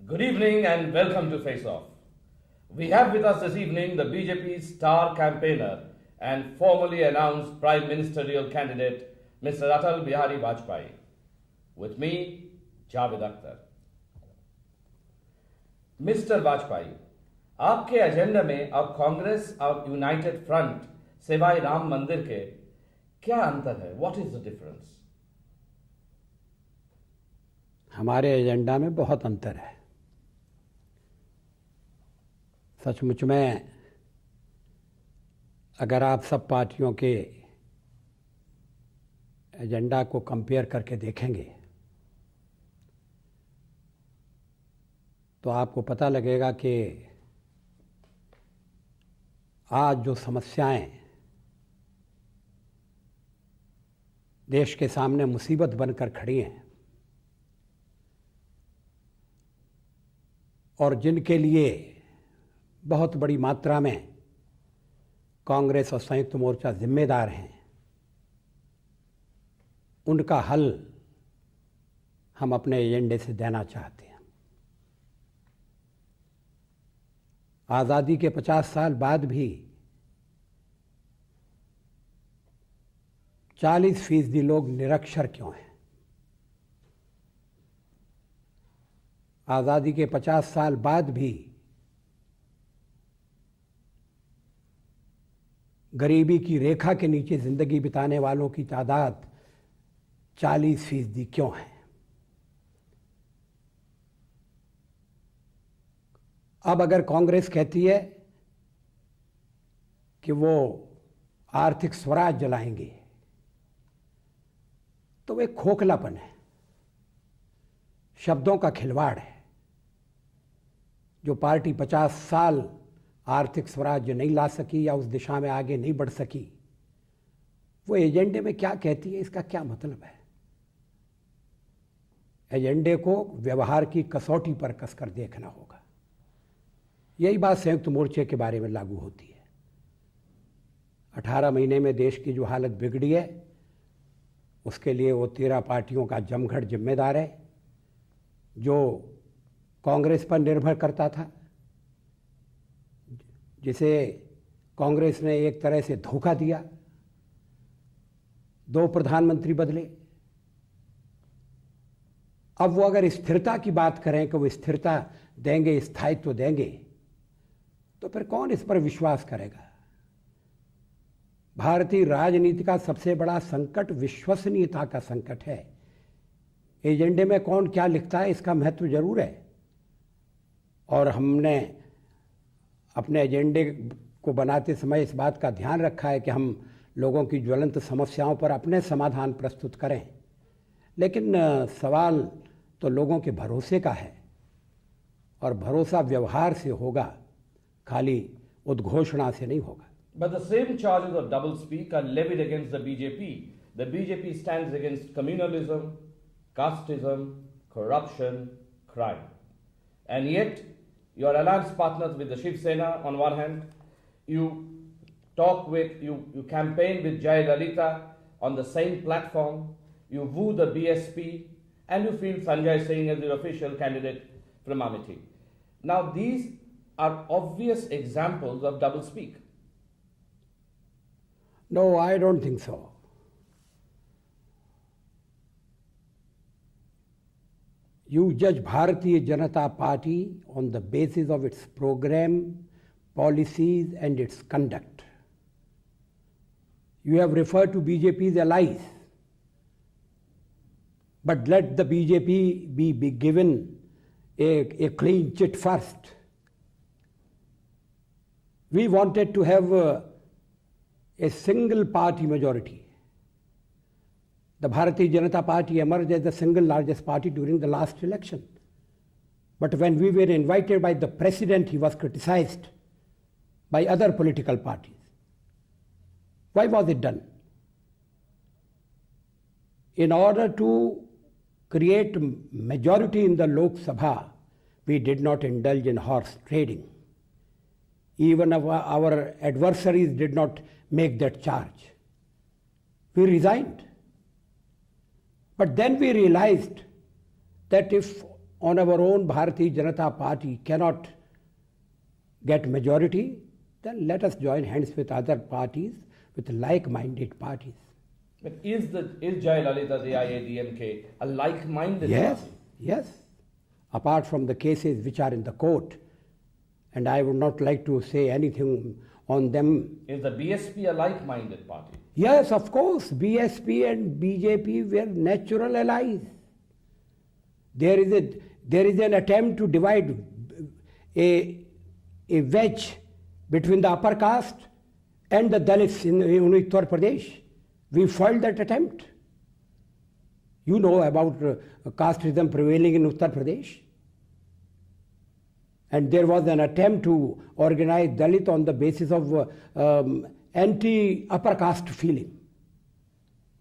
Good evening and welcome to Face Off. We have with us this evening the BJP's star campaigner and formally announced Prime Ministerial candidate, Mr. Atal Bihari Vajpayee. With me, Javed Akhtar. Mr. Vajpayee, आपके agenda में अब कांग्रेस और United front सिवाय राम मंदिर के क्या अंतर है? What is the difference? हमारे एजेंडा में बहुत अंतर है। सचमुच में अगर आप सब पार्टियों के एजेंडा को कंपेयर करके देखेंगे तो आपको पता लगेगा कि आज जो समस्याएं देश के सामने मुसीबत बनकर खड़ी हैं और जिनके लिए बहुत बड़ी मात्रा में कांग्रेस और संयुक्त मोर्चा जिम्मेदार हैं, उनका हल हम अपने एजेंडे से देना चाहते हैं। आज़ादी के 50 साल बाद भी 40% लोग निरक्षर क्यों हैं? आज़ादी के 50 साल बाद भी गरीबी की रेखा के नीचे जिंदगी बिताने वालों की तादाद 40% क्यों है? अब अगर कांग्रेस कहती है कि वो आर्थिक स्वराज जलाएंगे तो वे खोखलापन है, शब्दों का खिलवाड़ है। जो पार्टी 50 साल आर्थिक स्वराज्य नहीं ला सकी या उस दिशा में आगे नहीं बढ़ सकी, वो एजेंडे में क्या कहती है, इसका क्या मतलब है? एजेंडे को व्यवहार की कसौटी पर कसकर देखना होगा। यही बात संयुक्त मोर्चे के बारे में लागू होती है। 18 महीने में देश की जो हालत बिगड़ी है उसके लिए वो 13 पार्टियों का जमघट जिम्मेदार है, जो कांग्रेस पर निर्भर करता था, जिसे कांग्रेस ने एक तरह से धोखा दिया। 2 प्रधानमंत्री बदले। अब वो अगर स्थिरता की बात करें कि वो स्थिरता देंगे, स्थायित्व देंगे, तो फिर कौन इस पर विश्वास करेगा? भारतीय राजनीति का सबसे बड़ा संकट विश्वसनीयता का संकट है। एजेंडे में कौन क्या लिखता है इसका महत्व जरूर है, और हमने अपने एजेंडे को बनाते समय इस बात का ध्यान रखा है कि हम लोगों की ज्वलंत समस्याओं पर अपने समाधान प्रस्तुत करें। लेकिन सवाल तो लोगों के भरोसे का है, और भरोसा व्यवहार से होगा, खाली उद्घोषणा से नहीं होगा। But the same charges of doublespeak are levied against the BJP. The BJP stands against communalism, casteism, corruption, crime. And yet, your alliance partners with the Shiv Sena on one hand, you campaign with Jai Lalita on the same platform, you woo the BSP, and you field Sanjay Singh as your official candidate from Amethi. Now, these are obvious examples of doublespeak. No, I don't think so. You judge Bharatiya Janata Party on the basis of its program, policies and its conduct. You have referred to BJP's allies, but let the BJP be given a clean chit first. We wanted to have a single party majority. The Bharatiya Janata Party emerged as the single largest party during the last election. But when we were invited by the president, he was criticized by other political parties. Why was it done? In order to create majority in the Lok Sabha, we did not indulge in horse trading. Even our adversaries did not make that charge. We resigned. But then we realized that if on our own Bharatiya Janata Party cannot get majority, then let us join hands with other parties, with like-minded parties. But is Jayalalitha's AIADMK a like-minded Yes, party? yes. Apart from the cases which are in the court, and I would not like to say anything on them. Is the BSP a like-minded party? Yes, of course, BSP and BJP were natural allies. There is an attempt to divide a wedge between the upper caste and the Dalits in Uttar Pradesh. We foiled that attempt. You know about casteism prevailing in Uttar Pradesh. And there was an attempt to organize Dalit on the basis of anti-upper caste feeling.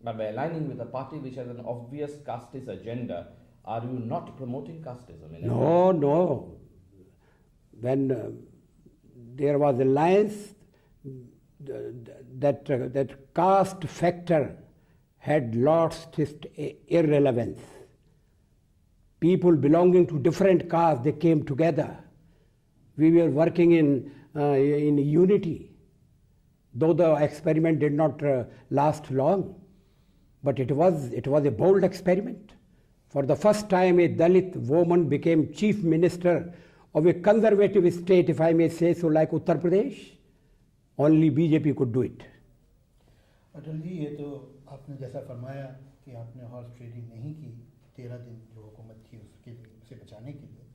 But by aligning with a party which has an obvious casteist agenda, are you not promoting casteism? No. When there was alliance, that caste factor had lost its irrelevance. People belonging to different castes, they came together. We were working in unity, though the experiment did not last long. But it was a bold experiment. For the first time, a Dalit woman became chief minister of a conservative state, if I may say so, like Uttar Pradesh. Only BJP could do it. Atal ji, ये तो आपने जैसा फरमाया कि आपने horse trading नहीं की 13 दिन जो हुकूमत थी उसके लिए, उसे बचाने के लिए,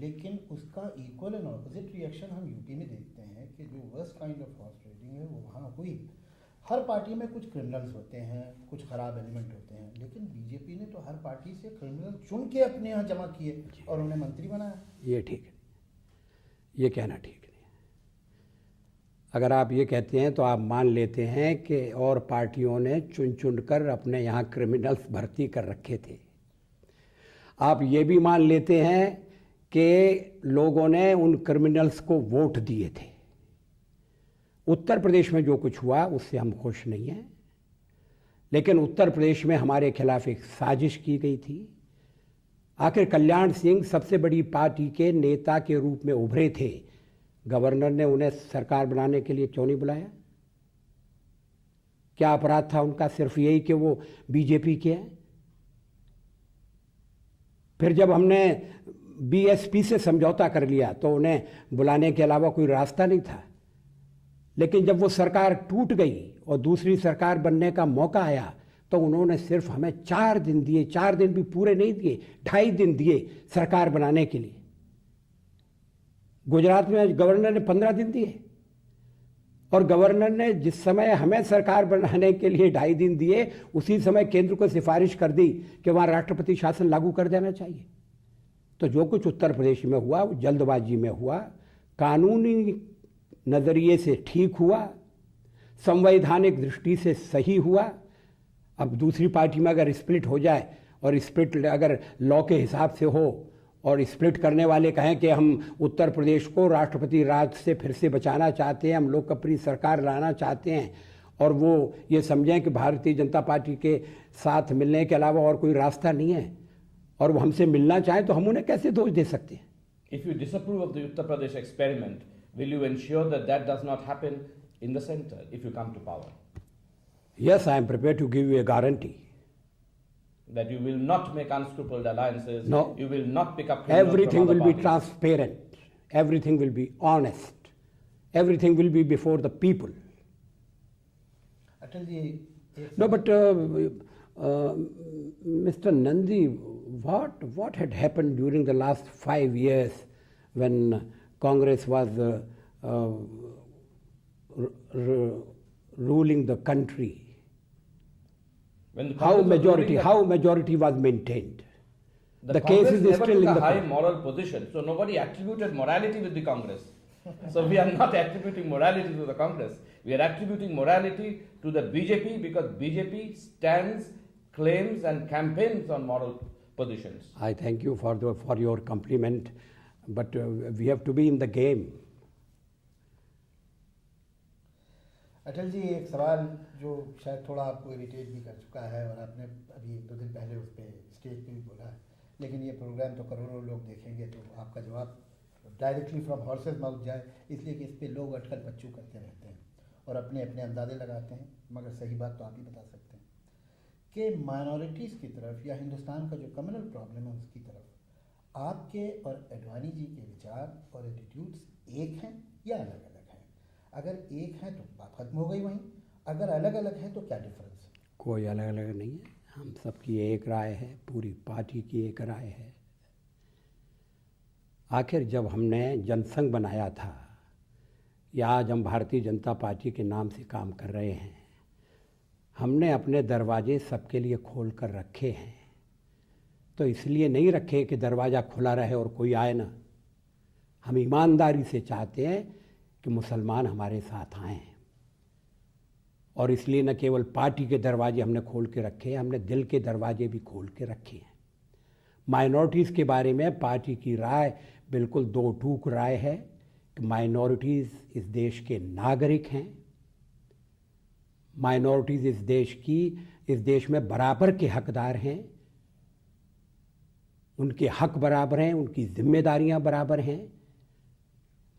लेकिन उसका इक्वल एंड ऑपोजिट रिएक्शन हम यूपी में देखते हैं कि जो worst kind of horse trading है वो वहाँ हुई। हर पार्टी में कुछ क्रिमिनल्स होते हैं, कुछ ख़राब एलिमेंट होते हैं, लेकिन बीजेपी ने तो हर पार्टी से क्रिमिनल चुन के अपने यहाँ जमा किए और उन्हें मंत्री बनाया। ये ठीक है, ये कहना ठीक नहीं। अगर आप ये कहते हैं तो आप मान लेते हैं कि और पार्टियों ने चुन चुन कर अपने यहाँ क्रिमिनल्स भर्ती कर रखे थे। आप ये भी मान लेते हैं कि लोगों ने उन क्रिमिनल्स को वोट दिए थे। उत्तर प्रदेश में जो कुछ हुआ उससे हम खुश नहीं हैं, लेकिन उत्तर प्रदेश में हमारे खिलाफ एक साजिश की गई थी। आखिर कल्याण सिंह सबसे बड़ी पार्टी के नेता के रूप में उभरे थे, गवर्नर ने उन्हें सरकार बनाने के लिए क्यों नहीं बुलाया? क्या अपराध था उनका? सिर्फ यही कि वो बीजेपी के हैं। फिर जब हमने बीएसपी से समझौता कर लिया तो उन्हें बुलाने के अलावा कोई रास्ता नहीं था। लेकिन जब वो सरकार टूट गई और दूसरी सरकार बनने का मौका आया तो उन्होंने सिर्फ हमें 4 दिन दिए, 4 दिन भी पूरे नहीं दिए, 2.5 दिन दिए सरकार बनाने के लिए। गुजरात में गवर्नर ने 15 दिन दिए और गवर्नर ने जिस समय हमें सरकार बनाने के लिए 2.5 दिन दिए, उसी समय केंद्र को सिफारिश कर दी कि वहाँ राष्ट्रपति शासन लागू कर देना चाहिए। तो जो कुछ उत्तर प्रदेश में हुआ वो जल्दबाजी में हुआ, कानूनी नज़रिए से ठीक हुआ, संवैधानिक दृष्टि से सही हुआ। अब दूसरी पार्टी में अगर स्प्लिट हो जाए और स्प्लिट अगर लॉ के हिसाब से हो और स्प्लिट करने वाले कहें कि हम उत्तर प्रदेश को राष्ट्रपति राज से फिर से बचाना चाहते हैं, हम लोकप्रिय सरकार लाना चाहते हैं, और वो ये समझें कि भारतीय जनता पार्टी के साथ मिलने के अलावा और कोई रास्ता नहीं है और वो हमसे मिलना चाहें, तो हम उन्हें कैसे दोष दे सकते हैं? If you disapprove of the Uttar Pradesh experiment, will you ensure that that does not happen in the center if you come to power? Yes, I am prepared to give you a guarantee. That you will not make unscrupuled alliances, No. you will not pick up criminals Everything from other will be parties. transparent. Everything will be honest. Everything will be before the people. Atal ji, No, but Mr. Nandi, what had happened during the last 5 years when Congress was ruling the country? When the How Congress was ruling majority was maintained? the The Congress case is never still took in a the high court. moral position, so nobody attributed morality with the Congress. So we are not attributing morality to the Congress. We are attributing morality to the BJP because BJP stands, claims and campaigns on moral positions. I thank you for your compliment, but we have to be in the game. Atal ji, एक सवाल जो शायद थोड़ा आपको irritate भी कर चुका है और आपने अभी 1-2 दिन पहले उस पर स्टेज पे भी बोला है, लेकिन ये प्रोग्राम तो करोड़ों लोग देखेंगे, तो आपका जवाब डायरेक्टली फ्रॉम हॉर्सेस माउथ जाए, इसलिए कि इस पे लोग अटकल पच्चू करते रहते हैं और अपने अपने अंदाजे लगाते हैं, मगर सही बात तो आप ही बता सकते हैं कि माइनॉरिटीज़ की तरफ या हिंदुस्तान का जो कम्युनल प्रॉब्लम है उसकी तरफ आपके और एडवाणी जी के विचार और एटीट्यूड्स एक हैं या अलग अलग हैं? अगर एक हैं तो बात खत्म हो गई वहीं, अगर अलग अलग है तो क्या डिफरेंस है? कोई अलग अलग नहीं है, हम सबकी एक राय है, पूरी पार्टी की एक राय है। आखिर जब हमने जनसंघ बनाया था या आज हम भारतीय जनता पार्टी के नाम से काम कर रहे हैं, हमने अपने दरवाजे सबके लिए खोल कर रखे हैं। तो इसलिए नहीं रखे कि दरवाज़ा खुला रहे और कोई आए ना। हम ईमानदारी से चाहते हैं कि मुसलमान हमारे साथ आएँ, और इसलिए न केवल पार्टी के दरवाजे हमने खोल के रखे हैं, हमने दिल के दरवाजे भी खोल के रखे हैं। माइनॉरिटीज़ के बारे में पार्टी की राय बिल्कुल दो टूक राय है कि माइनॉरिटीज़ इस देश के नागरिक हैं, माइनॉरिटीज़ इस देश में बराबर के हकदार हैं, उनके हक बराबर हैं, उनकी जिम्मेदारियां बराबर हैं।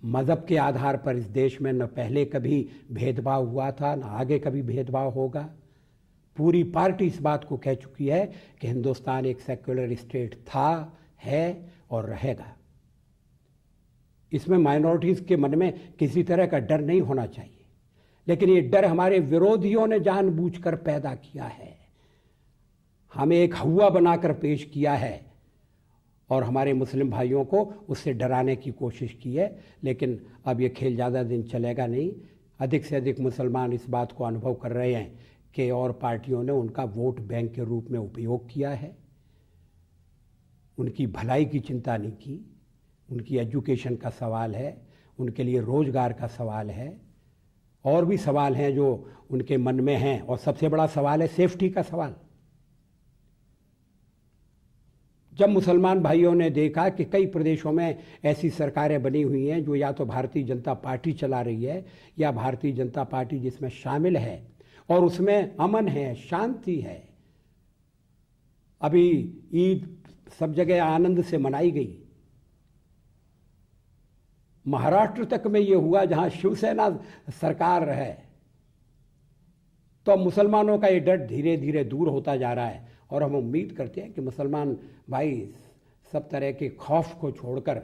मज़हब के आधार पर इस देश में न पहले कभी भेदभाव हुआ था, न आगे कभी भेदभाव होगा। पूरी पार्टी इस बात को कह चुकी है कि हिंदुस्तान एक सेक्युलर स्टेट था, है और रहेगा। इसमें माइनॉरिटीज़ के मन में किसी तरह का डर नहीं होना चाहिए, लेकिन ये डर हमारे विरोधियों ने जानबूझकर पैदा किया है, हमें एक हवा बनाकर पेश किया है और हमारे मुस्लिम भाइयों को उससे डराने की कोशिश की है। लेकिन अब ये खेल ज़्यादा दिन चलेगा नहीं। अधिक से अधिक मुसलमान इस बात को अनुभव कर रहे हैं कि और पार्टियों ने उनका वोट बैंक के रूप में उपयोग किया है, उनकी भलाई की चिंता नहीं की। उनकी एजुकेशन का सवाल है, उनके लिए रोज़गार का सवाल है, और भी सवाल हैं जो उनके मन में हैं, और सबसे बड़ा सवाल है सेफ्टी का सवाल। जब मुसलमान भाइयों ने देखा कि कई प्रदेशों में ऐसी सरकारें बनी हुई हैं जो या तो भारतीय जनता पार्टी चला रही है या भारतीय जनता पार्टी जिसमें शामिल है और उसमें अमन है, शांति है। अभी ईद सब जगह आनंद से मनाई गई। महाराष्ट्र तक में ये हुआ जहां शिवसेना सरकार है। तो अब मुसलमानों का ये डर धीरे धीरे दूर होता जा रहा है और हम उम्मीद करते हैं कि मुसलमान भाई सब तरह के खौफ को छोड़कर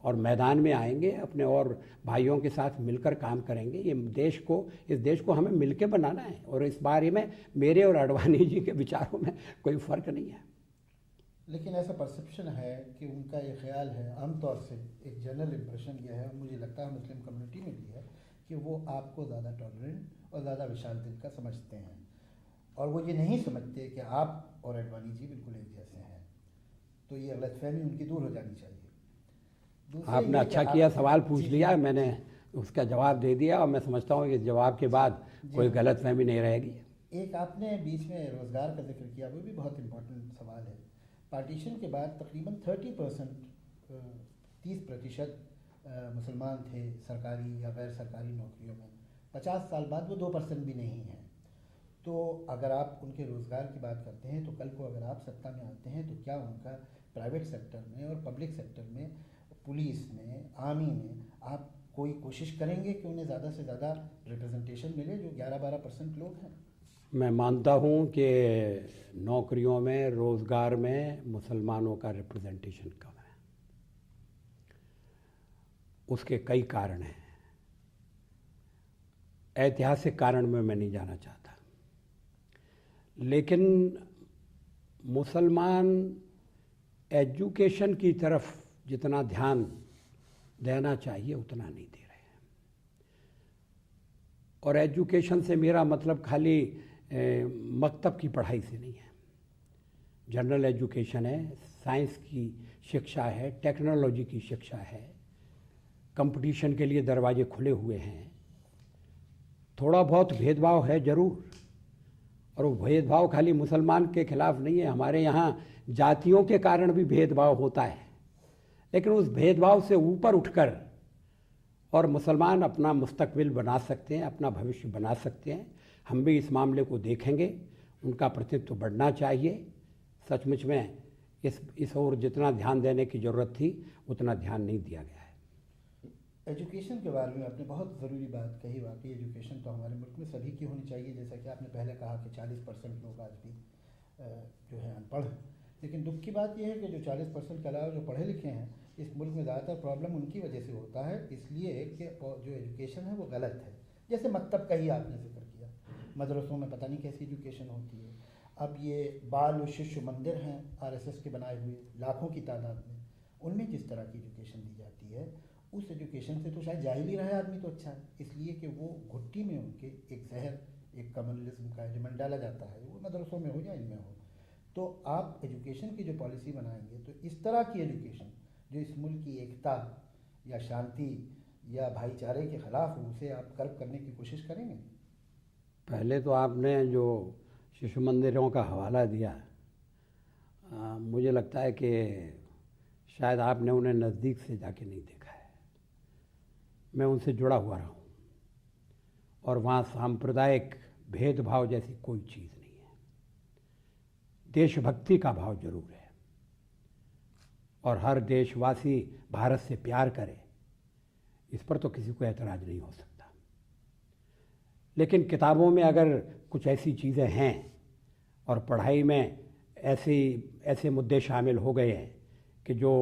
और मैदान में आएंगे, अपने और भाइयों के साथ मिलकर काम करेंगे। इस देश को हमें मिलकर बनाना है और इस बारे में मेरे और आडवाणी जी के विचारों में कोई फ़र्क नहीं है। लेकिन ऐसा परसेप्शन है कि उनका ये ख्याल है, आमतौर से एक जनरल इम्प्रेशन यह है, मुझे लगता है मुस्लिम कम्युनिटी में भी है, कि वो आपको ज़्यादा टॉलरेंट और ज़्यादा विशाल दिल का समझते हैं, और वो ये नहीं समझते कि आप और एडवाणी जी बिल्कुल एक जैसे हैं। तो ये गलतफहमी उनकी दूर हो जानी चाहिए। आपने अच्छा किया, सवाल पूछ लिया, मैंने उसका जवाब दे दिया और मैं समझता हूँ कि जवाब के बाद कोई गलतफहमी नहीं रहेगी। एक आपने बीच में रोज़गार का जिक्र किया, वो भी बहुत इम्पोर्टेंट सवाल है। पार्टीशन के बाद तकरीबन 30% मुसलमान थे सरकारी या गैर सरकारी नौकरियों में। 50 साल बाद वो 2% भी नहीं है। तो अगर आप उनके रोज़गार की बात करते हैं तो कल को अगर आप सत्ता में आते हैं तो क्या उनका प्राइवेट सेक्टर में और पब्लिक सेक्टर में, पुलिस में, आर्मी में आप कोई कोशिश करेंगे कि उन्हें ज़्यादा से ज़्यादा रिप्रेजेंटेशन मिले, जो 11-12% लोग हैं? मैं मानता हूँ कि नौकरियों में, रोज़गार में मुसलमानों का रिप्रेजेंटेशन कम है। उसके कई कारण हैं। ऐतिहासिक कारण में मैं नहीं जाना चाहता, लेकिन मुसलमान एजुकेशन की तरफ जितना ध्यान देना चाहिए उतना नहीं दे रहे हैं। और एजुकेशन से मेरा मतलब खाली मकतब की पढ़ाई से नहीं है। जनरल एजुकेशन है, साइंस की शिक्षा है, टेक्नोलॉजी की शिक्षा है, कंपटीशन के लिए दरवाजे खुले हुए हैं। थोड़ा बहुत भेदभाव है ज़रूर, और वो भेदभाव खाली मुसलमान के खिलाफ नहीं है। हमारे यहाँ जातियों के कारण भी भेदभाव होता है, लेकिन उस भेदभाव से ऊपर उठकर और मुसलमान अपना मुस्तकबिल बना सकते हैं, अपना भविष्य बना सकते हैं। हम भी इस मामले को देखेंगे, उनका प्रतिनिधित्व बढ़ना चाहिए। सचमुच में इस ओर जितना ध्यान देने की ज़रूरत थी उतना ध्यान नहीं दिया गया है। एजुकेशन के बारे में आपने बहुत ज़रूरी बात कही। वाकई एजुकेशन तो हमारे मुल्क में सभी की होनी चाहिए। जैसा कि आपने पहले कहा कि 40% लोग आज भी जो है अनपढ़ हैं, लेकिन दुख की बात यह है कि जो 40% के अलावा जो पढ़े लिखे हैं, इस मुल्क में ज़्यादातर प्रॉब्लम उनकी वजह से होता है, इसलिए कि जो एजुकेशन है वो गलत है। जैसे मकतब का ही आपने जिक्र किया, मदरसों में पता नहीं कैसी एजुकेशन होती है। अब ये बाल और शिशु मंदिर हैं आरएसएस के बनाए हुए लाखों की तादाद में, उनमें जिस तरह की एजुकेशन दी जाती है, उस एजुकेशन से तो शायद जाहिल ही रहे आदमी तो अच्छा है, इसलिए कि वो घुट्टी में उनके एक जहर, एक कम्युनलिज्म का एलिमेंट डाला जाता है, वो मदरसों में हो या इनमें हो। तो आप एजुकेशन की जो पॉलिसी बनाएंगे तो इस तरह की एजुकेशन जो इस मुल्क की एकता या शांति या भाईचारे के ख़िलाफ़ हो, उसे आप कर्ब करने की कोशिश करेंगे? पहले तो आपने जो शिशु मंदिरों का हवाला दिया, मुझे लगता है कि शायद आपने उन्हें नज़दीक से जाके नहीं देखा है। मैं उनसे जुड़ा हुआ रहा हूँ और वहाँ सांप्रदायिक भेदभाव जैसी कोई चीज़ नहीं है। देशभक्ति का भाव जरूर है और हर देशवासी भारत से प्यार करे, इस पर तो किसी को एतराज़ नहीं हो सकता। लेकिन किताबों में अगर कुछ ऐसी चीज़ें हैं और पढ़ाई में ऐसे मुद्दे शामिल हो गए हैं कि जो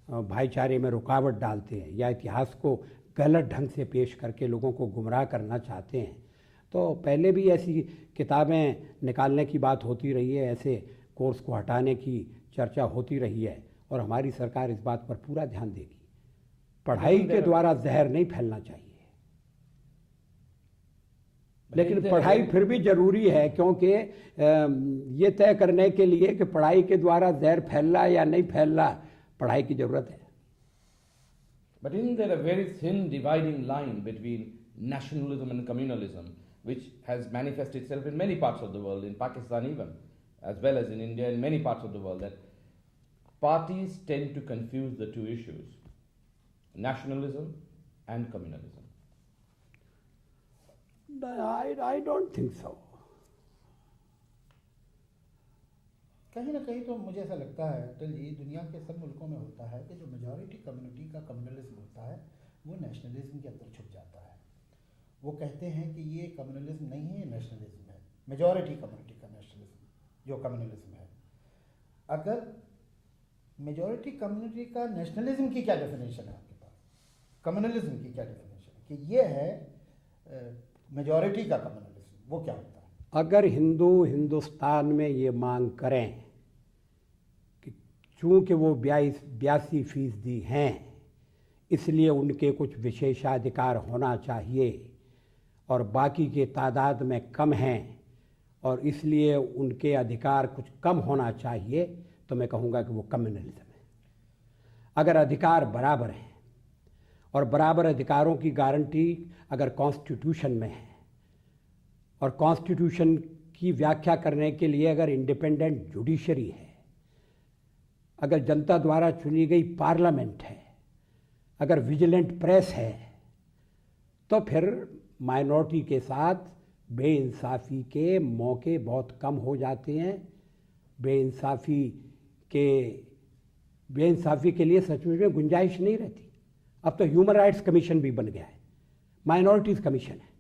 भाईचारे में रुकावट डालते हैं या इतिहास को गलत ढंग से पेश करके लोगों को गुमराह करना चाहते हैं, तो पहले भी ऐसी किताबें निकालने की बात होती रही है, ऐसे कोर्स को हटाने की चर्चा होती रही है और हमारी सरकार इस बात पर पूरा ध्यान देगी। पढ़ाई के द्वारा जहर नहीं फैलना चाहिए, लेकिन पढ़ाई फिर भी जरूरी है, क्योंकि ये तय करने के लिए कि पढ़ाई के द्वारा जहर फैलना या नहीं फैलना, पढ़ाई की जरूरत है। But isn't there a very thin dividing line between nationalism and communalism, which has manifested itself in many parts of the world, in Pakistan even, as well as in India, in many parts of the world, that parties tend to confuse the two issues, nationalism and communalism? I don't think so. कहीं ना कहीं तो मुझे ऐसा लगता है अटल जी, दुनिया के सब मुल्कों में होता है कि जो मेजॉरिटी कम्युनिटी का कम्युनलिज्म होता है वो नेशनलिज्म के अंदर छुप जाता है। वो कहते हैं कि ये कम्युनलिज्म नहीं है, ये नेशनलिज्म है। मेजॉरिटी कम्युनिटी का नेशनलिज्म जो कम्युनलिज्म है, अगर मेजॉरिटी कम्युनिटी का नेशनलिज्म की क्या डेफिनेशन है आपके पास, कम्युनलिज्म की क्या डेफिनेशन है कि ये है मेजॉरिटी का कम्युनलिज्म, वो क्या होता है? अगर हिंदुस्तान में ये मांग करें कि चूँकि वो 82% हैं इसलिए उनके कुछ विशेषाधिकार होना चाहिए और बाकी के तादाद में कम हैं और इसलिए उनके अधिकार कुछ कम होना चाहिए, तो मैं कहूँगा कि वो कम्युनलिज्म है। अगर अधिकार बराबर हैं और बराबर अधिकारों की गारंटी अगर कॉन्स्टिट्यूशन में है और कॉन्स्टिट्यूशन की व्याख्या करने के लिए अगर इंडिपेंडेंट जुडिशरी है, अगर जनता द्वारा चुनी गई पार्लियामेंट है, अगर विजिलेंट प्रेस है, तो फिर माइनॉरिटी के साथ बेइंसाफ़ी के मौके बहुत कम हो जाते हैं। बेइंसाफ़ी के लिए सचमुच में गुंजाइश नहीं रहती। अब तो ह्यूमन राइट्स कमीशन भी बन गया है, माइनॉरिटीज़ कमीशन है।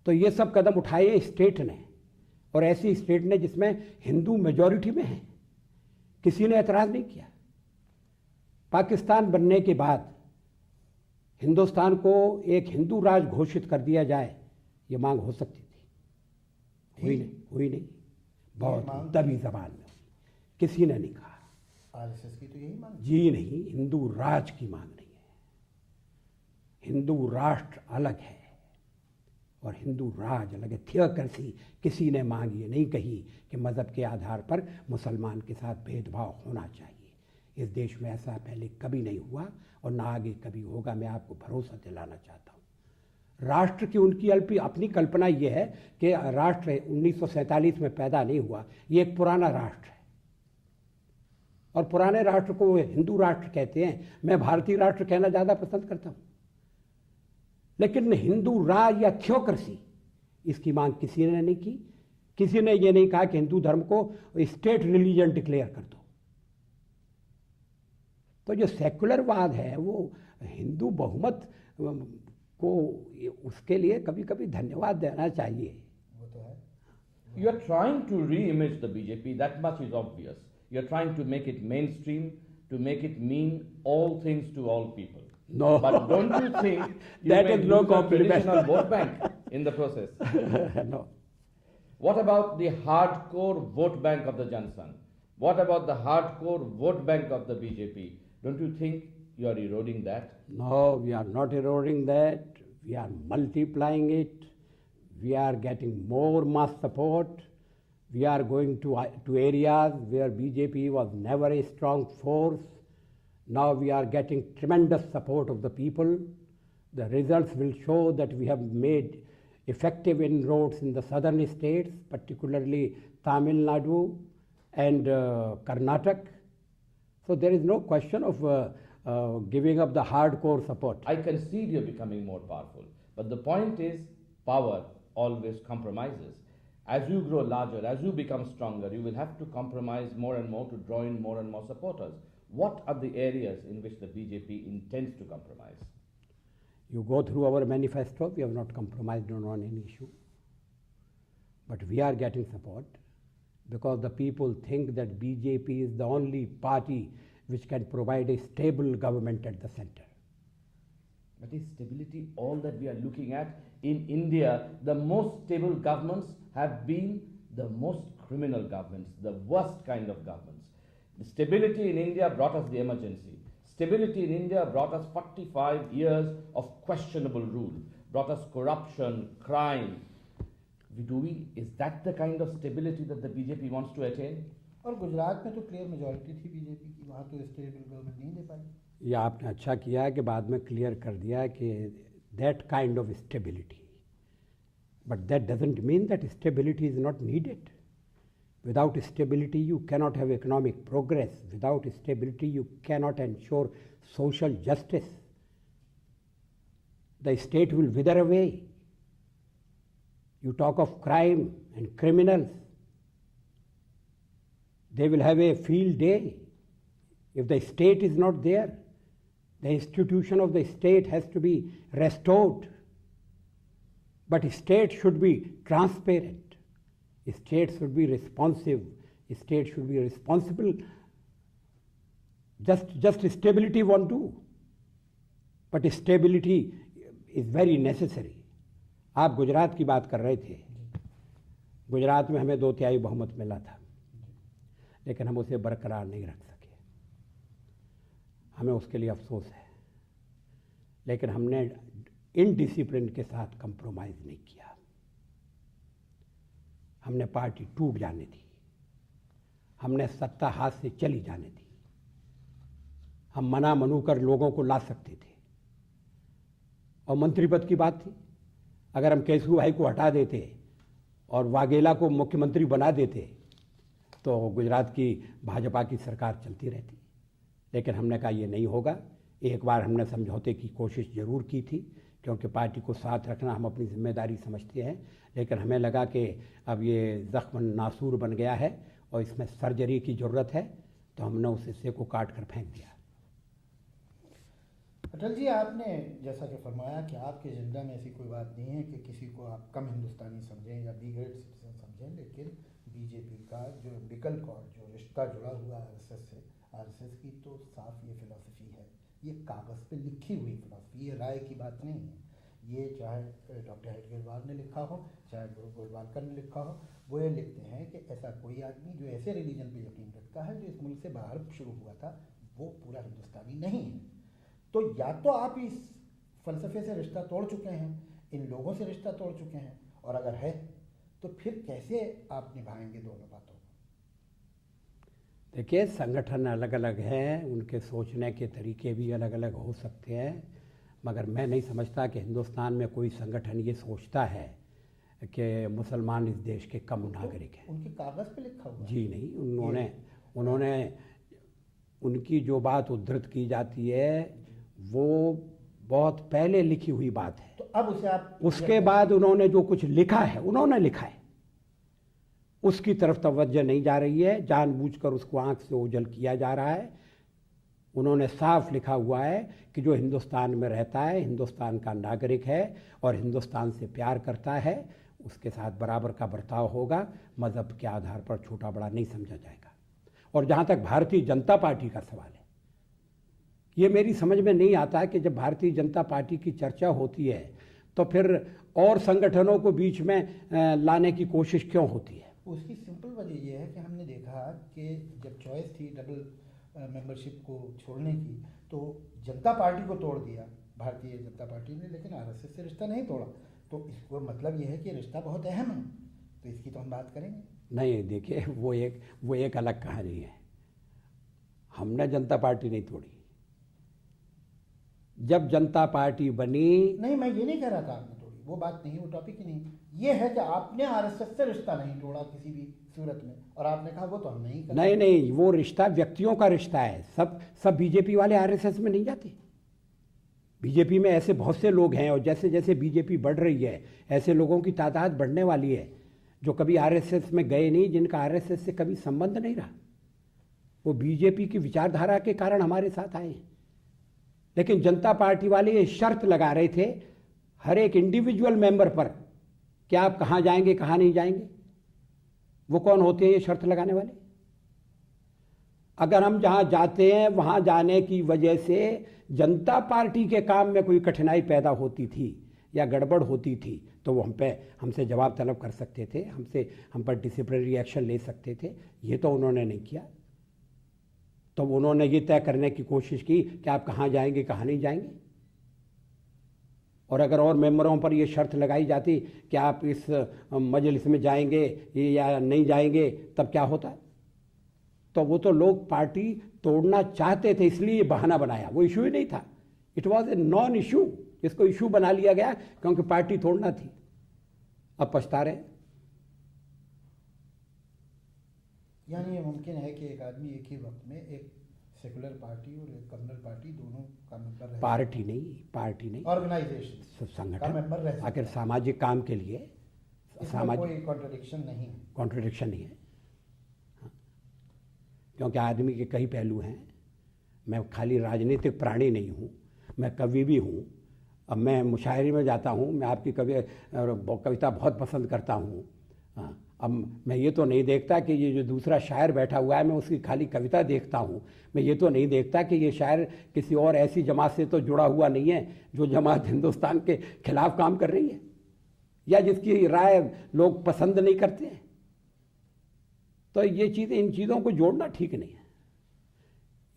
तो ये सब कदम उठाए स्टेट ने, और ऐसी स्टेट ने जिसमें हिंदू मेजॉरिटी में है, किसी ने एतराज़ नहीं किया। पाकिस्तान बनने के बाद हिंदुस्तान को एक हिंदू राज घोषित कर दिया जाए, ये मांग हो सकती थी, हुई नहीं, बहुत दबी जबान में हुई, किसी ने नहीं कहा। आरएसएस की तो यही मांग जी नहीं, हिंदू राज की मांग नहीं है। हिंदू राष्ट्र अलग है और हिंदू राज अलग है। थियोक्रेसी किसी ने मांग ये नहीं कही कि मज़हब के आधार पर मुसलमान के साथ भेदभाव होना चाहिए। इस देश में ऐसा पहले कभी नहीं हुआ और ना आगे कभी होगा, मैं आपको भरोसा दिलाना चाहता हूँ। राष्ट्र की उनकी अपनी कल्पना ये है कि राष्ट्र 1947 में पैदा नहीं हुआ, ये एक पुराना राष्ट्र है और पुराने राष्ट्र को वो हिंदू राष्ट्र कहते हैं। मैं भारतीय राष्ट्र कहना ज़्यादा पसंद करता हूँ, लेकिन हिंदू राज या थियोक्रेसी इसकी मांग किसी ने नहीं की। किसी ने ये नहीं कहा कि हिंदू धर्म को स्टेट रिलीजन डिक्लेयर कर दो, तो जो सेकुलरवाद है वो हिंदू बहुमत को उसके लिए कभी कभी धन्यवाद देना चाहिए। वो तो है। You are trying to re-image the BJP, that much is obvious. You are trying to make it mainstream, to make it mean all things to all people. No. But don't you think you That may is no lose a compliment. traditional vote bank in the process? No. What about the hardcore vote bank of the Jansan? What about the hardcore vote bank of the BJP? Don't you think you are eroding that? No, we are not eroding that. We are multiplying it. We are getting more mass support. We are going to areas where BJP was never a strong force. Now we are getting tremendous support of the people. The results will show that we have made effective inroads in the southern states, particularly Tamil Nadu and Karnataka. So there is no question of giving up the hardcore support. I concede you're becoming more powerful. But the point is, power always compromises. As you grow larger, as you become stronger, you will have to compromise more and more to draw in more and more supporters. What are the areas in which the BJP intends to compromise? You go through our manifesto, we have not compromised on any issue. But we are getting support because the people think that BJP is the only party which can provide a stable government at the center. But is stability all that we are looking at? In India, the most stable governments have been the most criminal governments, the worst kind of governments. The stability in India brought us the emergency. Stability in India brought us 45 years of questionable rule, brought us corruption, crime. Is that the kind of stability that the BJP wants to attain? और गुजरात में तो clear majority थी BJP की, वहाँ तो stable government नहीं दे पाई। ये आपने अच्छा किया कि बाद में क्लियर कर दिया कि that kind of stability, but that doesn't mean that stability is not needed. Without stability, you cannot have economic progress. Without stability, you cannot ensure social justice. The state will wither away. You talk of crime and criminals. They will have a field day. If the state is not there, the institution of the state has to be restored. But state should be transparent. State should be responsive. State should be responsible. Just stability won't do. But stability is very necessary. आप गुजरात की बात कर रहे थे. गुजरात में हमें 2/3 बहुमत मिला था, लेकिन हम उसे बरकरार नहीं रख सके. हमें उसके लिए अफसोस है, लेकिन हमने इनडिसिप्लिन के साथ कंप्रोमाइज़ नहीं किया. हमने पार्टी टूट जाने दी, हमने सत्ता हाथ से चली जाने दी. हम मना मनू कर लोगों को ला सकते थे. और मंत्री पद की बात थी, अगर हम केशव भाई को हटा देते और वाघेला को मुख्यमंत्री बना देते तो गुजरात की भाजपा की सरकार चलती रहती. लेकिन हमने कहा ये नहीं होगा. एक बार हमने समझौते की कोशिश ज़रूर की थी, क्योंकि पार्टी को साथ रखना हम अपनी जिम्मेदारी समझते हैं. लेकिन हमें लगा कि अब ये ज़ख्म नासूर बन गया है और इसमें सर्जरी की ज़रूरत है, तो हमने उस हिस्से को काट कर फेंक दिया. अटल जी, आपने जैसा कि फरमाया कि आपके एजेंडा में ऐसी कोई बात नहीं है कि किसी को आप कम हिंदुस्तानी समझें या बिगड़े सिटीजन समझें, लेकिन बीजेपी का जो एम्बिकल कॉर्ड, जो रिश्ता जुड़ा हुआ आरएसएस से, आरएसएस की तो साफ ये फिलॉसफी है. ये कागज़ पे लिखी हुई फिलॉसफी, ये राय की बात नहीं है. ये चाहे डॉक्टर हेडगेवार ने लिखा हो, चाहे गुरु गोलवालकर ने लिखा हो, वो ये लिखते हैं कि ऐसा कोई आदमी जो ऐसे रिलीजन पे यकीन रखता है जो इस मुल्क से बाहर शुरू हुआ था, वो पूरा हिंदुस्तानी नहीं है. तो या तो आप इस फ़लसफ़े से रिश्ता तोड़ चुके हैं, इन लोगों से रिश्ता तोड़ चुके हैं, और अगर है तो फिर कैसे आप निभाएंगे दोनों बातों को? देखिए, संगठन अलग अलग हैं, उनके सोचने के तरीके भी अलग अलग हो सकते हैं, मगर मैं नहीं समझता कि हिंदुस्तान में कोई संगठन ये सोचता है कि मुसलमान इस देश के कम नागरिक हैं. उनके कागज़ पे लिखा हुआ जी नहीं, उन्होंने उनकी जो बात उद्धृत की जाती है वो बहुत पहले लिखी हुई बात है. तो अब उसे आप उसके बाद उन्होंने जो कुछ लिखा है, उन्होंने लिखा है, उसकी तरफ तवज्जो नहीं जा रही है. जानबूझकर उसको आंख से ओझल किया जा रहा है. उन्होंने साफ लिखा हुआ है कि जो हिंदुस्तान में रहता है, हिंदुस्तान का नागरिक है और हिंदुस्तान से प्यार करता है, उसके साथ बराबर का बर्ताव होगा, मज़हब के आधार पर छोटा बड़ा नहीं समझा जाएगा। और जहाँ तक भारतीय जनता पार्टी का सवाल है, ये मेरी समझ में नहीं आता है कि जब भारतीय जनता पार्टी की चर्चा होती है तो फिर और संगठनों को बीच में लाने की कोशिश क्यों होती है। उसकी सिंपल वजह यह है कि हमने देखा कि जब चॉइस थी डबल मेंबरशिप को छोड़ने की, तो जनता पार्टी को तोड़ दिया भारतीय जनता पार्टी ने, लेकिन आरएसएस से रिश्ता नहीं तोड़ा। तो इसको मतलब यह है कि रिश्ता बहुत अहम है, तो इसकी तो हम बात करेंगे। नहीं, देखिए वो एक अलग कहानी है। हमने जनता पार्टी नहीं तोड़ी। जब जनता पार्टी बनी, नहीं, मैं ये नहीं कह रहा था आपने तोड़ी, वो बात नहीं, वो टॉपिक ही नहीं। ये है कि आपने आरएसएस से रिश्ता नहीं तोड़ा किसी भी सूरत में, और आपने कहा वो तो हम नहीं करते। नहीं, वो रिश्ता व्यक्तियों का रिश्ता है। सब बीजेपी वाले आरएसएस में नहीं जाते। बीजेपी में ऐसे बहुत से लोग हैं, और जैसे जैसे बीजेपी बढ़ रही है ऐसे लोगों की तादाद बढ़ने वाली है जो कभी आरएसएस में गए नहीं, जिनका आरएसएस से कभी संबंध नहीं रहा। वो बीजेपी की विचारधारा के कारण हमारे साथ आए हैं। लेकिन जनता पार्टी वाले ये शर्त लगा रहे थे हर एक इंडिविजुअल मेंबर पर कि आप कहाँ जाएंगे, कहाँ नहीं जाएंगे। वो कौन होते हैं ये शर्त लगाने वाले? अगर हम जहाँ जाते हैं वहाँ जाने की वजह से जनता पार्टी के काम में कोई कठिनाई पैदा होती थी या गड़बड़ होती थी तो वो हमसे जवाब तलब कर सकते थे, हम पर डिसिप्लिनरी एक्शन ले सकते थे। ये तो उन्होंने नहीं किया। तो उन्होंने ये तय करने की कोशिश की कि आप कहाँ जाएंगे, कहाँ नहीं जाएंगे। और अगर और मेंबरों पर ये शर्त लगाई जाती कि आप इस मजलिस में जाएंगे या नहीं जाएंगे, तब क्या होता? तो वो तो लोग पार्टी तोड़ना चाहते थे, इसलिए बहाना बनाया। वो इशू ही नहीं था। It was a non issue, जिसको इशू बना लिया गया क्योंकि पार्टी तोड़ना थी। अब पछता रहे। यानी ये मुमकिन है कि एक आदमी एक ही वक्त में एक सेकुलर पार्टी और एक कम्युनल पार्टी दोनों का मेंबर रहे। पार्टी नहीं, ऑर्गेनाइजेशन का मेंबर रह सकता संगठन। आखिर सामाजिक काम के लिए कोई कॉन्ट्रडिक्शन नहीं है। कॉन्ट्रडिक्शन नहीं है, क्योंकि आदमी के कई पहलू हैं। मैं खाली राजनीतिक प्राणी नहीं हूँ, मैं कवि भी हूँ। अब मैं मुशायरे में जाता हूँ, मैं आपकी कविता बहुत पसंद करता हूँ। अब मैं ये तो नहीं देखता कि ये जो दूसरा शायर बैठा हुआ है मैं उसकी खाली कविता देखता हूँ। मैं ये तो नहीं देखता कि ये शायर किसी और ऐसी जमात से तो जुड़ा हुआ नहीं है जो जमात हिंदुस्तान के खिलाफ काम कर रही है या जिसकी राय लोग पसंद नहीं करते हैं। तो ये चीज़ें, इन चीज़ों को जोड़ना ठीक नहीं है।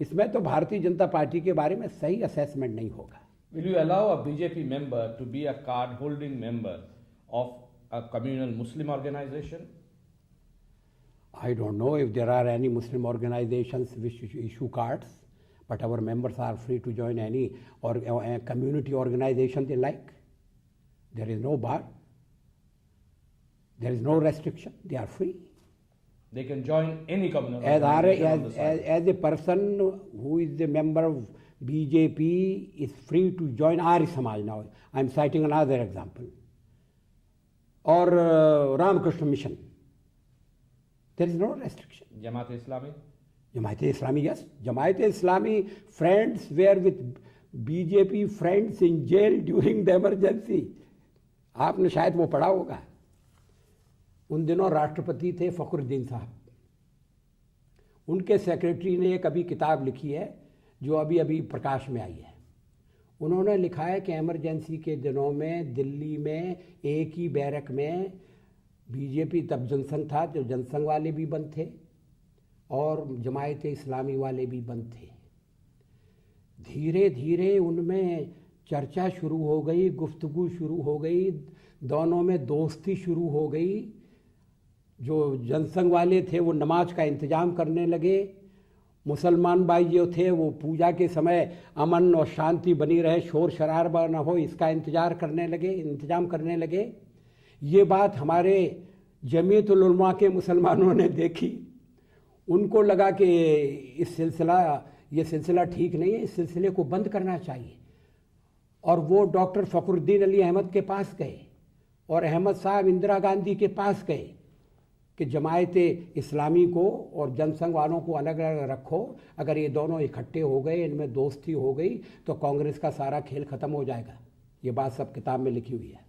इसमें तो भारतीय जनता पार्टी के बारे में सही असेसमेंट नहीं होगा। Will you allow a BJP member to be a card-holding member of a communal Muslim organization? I don't know if there are any Muslim organizations which issue cards, but our members are free to join any or a community organization they like. There is no bar. There is no restriction. They are free. They can join any communal organization on the side. As a person who is a member of BJP is free to join Arya Samaj now. I am citing another example. Or Ramakrishna Mission. There is no restriction. Jamaat-e-Islami? Jamaat-e-Islami, yes. Jamaat-e-Islami friends were with BJP friends in jail during the emergency. आपने शायद वो पढ़ा होगा। उन दिनों राष्ट्रपति थे फखरुद्दीन साहब। उनके सेक्रेटरी ने एक अभी किताब लिखी है जो अभी अभी प्रकाश में आई है। उन्होंने लिखा है कि इमरजेंसी के दिनों में दिल्ली में एक ही बैरक में बीजेपी, तब जनसंघ था, जो जनसंघ वाले भी बंद थे और जमात-ए-इस्लामी वाले भी बंद थे। धीरे धीरे उनमें चर्चा शुरू हो गई, गुफ्तगू शुरू हो गई, दोनों में दोस्ती शुरू हो गई। जो जनसंघ वाले थे वो नमाज का इंतज़ाम करने लगे, मुसलमान भाई जो थे वो पूजा के समय अमन और शांति बनी रहे, शोर शरारबा न हो, इसका इंतज़ाम करने लगे। ये बात हमारे जमीयतुल उलमा के मुसलमानों ने देखी। उनको लगा कि ये सिलसिला ठीक नहीं है, इस सिलसिले को बंद करना चाहिए। और वो डॉक्टर फ़खरुद्दीन अली अहमद के पास गए और अहमद साहब इंदिरा गांधी के पास गए कि जमायते इस्लामी को और जनसंघ वालों को अलग अलग रखो, अगर ये दोनों इकट्ठे हो गए, इनमें दोस्ती हो गई तो कांग्रेस का सारा खेल खत्म हो जाएगा। ये बात सब किताब में लिखी हुई है।